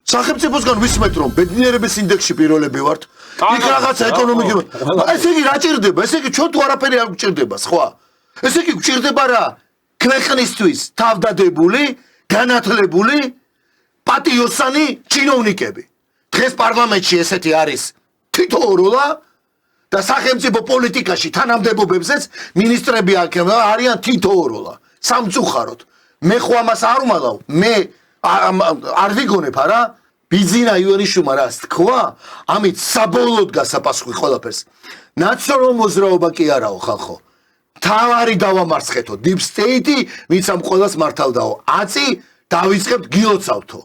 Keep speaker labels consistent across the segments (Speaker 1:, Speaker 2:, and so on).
Speaker 1: სახელმწიფოსგან ვისმენთ რომ ბედნიერების ინდექსში პირველები ვართ. იქ რაღაცა ეკონომიკა. ესე იგი რა ჭირდება? ესე იგი ჩვენ თუ არაფერი არ გვჭირდება, სხვა. ესე იგი გვჭირდება რა? ქვეყნისთვის თავდადებული, განათლებული, პატიოსანი ჩინოვნიკები. დღეს პარლამენტში ესეთი არის თითოეულა და სახელმწიფო პოლიტიკაში თანამდებობებზეც მინისტრები არიან თითოეულა. სამწუხაროდ. მე ხო ამას არ უმალავ. მე არ ვიგონებ არა? ბიზინა ივანიშვილმა რას თქვა, ამით საბოლოოდ გასაპასუხი ყველაფერს. ნაციონალურ მოძრაობა კი არაო ხალხო. თავარი დავამარცხეთო, deep state-ი, ვინც ამ ყველას მართავდაო. აწი დავიწყებთ გილოცავთო.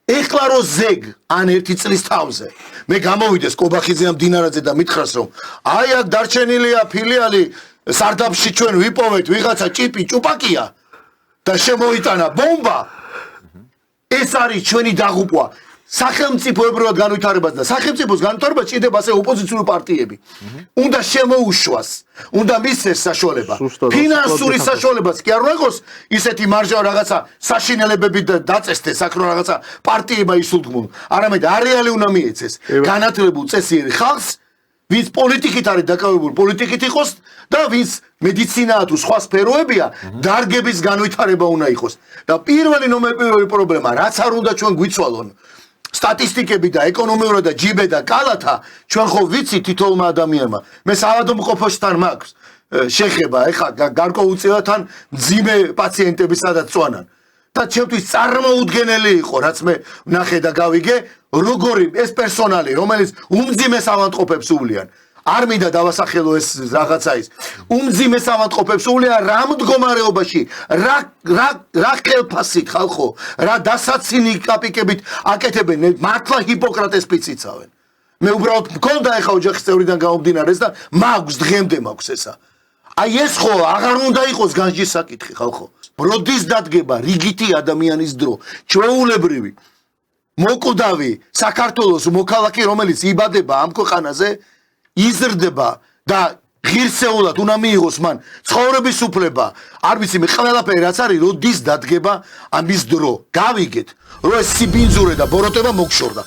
Speaker 1: ეხლა რო ზეგ ან ერთი წლის თავზე მე გამოვიდეს კობახიძე ამ დინარაძე და მითხრას რომ აი აქ დარჩენილია ფილიალი სარდაფში ჩვენ ვიპოვეთ ვიღაცა ჭიპი ჭუპაკია და შემოიტანა ბომბა ეს არის ჩვენი დაღუპვა სახელმწიფოებრივად განვითარებას და სახელმწიფოს განვითარებას ჭირდება ასე ოპოზიციური პარტიები უნდა შემოუშვას უნდა მისცეს საშუალება ფინანსური საშუალებაც კი არ უნდა იყოს ისეთი მარჟა რაღაცა საშინელებები დაწესდეს აქ რომ რაღაცა პარტიება ისულდგმონ არამედ არეალი უნდა მიეცეს განათლებულ წესიერი ხალხს ვინც პოლიტიკით არის დაკავებული პოლიტიკით იყოს და ვინც მედიცინაა თუ სხვა სფეროებია დარგების განვითარება უნდა იყოს და პირველი პრობლემა რაც არ უნდა ჩვენ გვიცვალონ სტატისტიკები და ეკონომიურად და ჯიბე და კალათა ჩვენ ხო ვიცით თითოეულმა ადამიანმა მე საავადმყოფოსთან მაქვს შეხება ეხლა გარკვეულწილად თან მძიმე პაციენტები სადაც წვანან და ჩემთვის წარმოუდგენელი იყო რაც მე ვნახე და გავიგე როგორი ეს პერსონალი რომელიც უმძიმეს ავადმყოფებს უვლიან არ მინდა დავასახელო ეს რაღაცა ის უმძიმეს ავადმყოფებს უვლიან რა მდგომარეობაში რა ხელფასით ხალხო რა დასაცინი კაპიკებით აკეთებენ მართლა ჰიპოკრატეს პიციცავენ მე უბრალოდ მქონდა ეხა ოჯახის წევრიდან გამომდინარეს და მაქვს დღემდე მაქვს ესა აი ეს ხო აღარ უნდა იყოს განჯის საკითხი ხალხო ბროდის დადგება რიგითი ადამიანის დრო ჩვეულებრივი მოკვდავი საქართველოს მოქალაქე რომელიც იბადება ამ ქვეყანაზე იზრდება და ღირსეულად უნდა მიიღოს მან ცხოვრების უფლება არ ვიცი მე ყველაფერი რაც არის როდის დადგება ამის დრო გავიგეთ რომ ეს სიბინძურე და ბოროტება მოგშორდა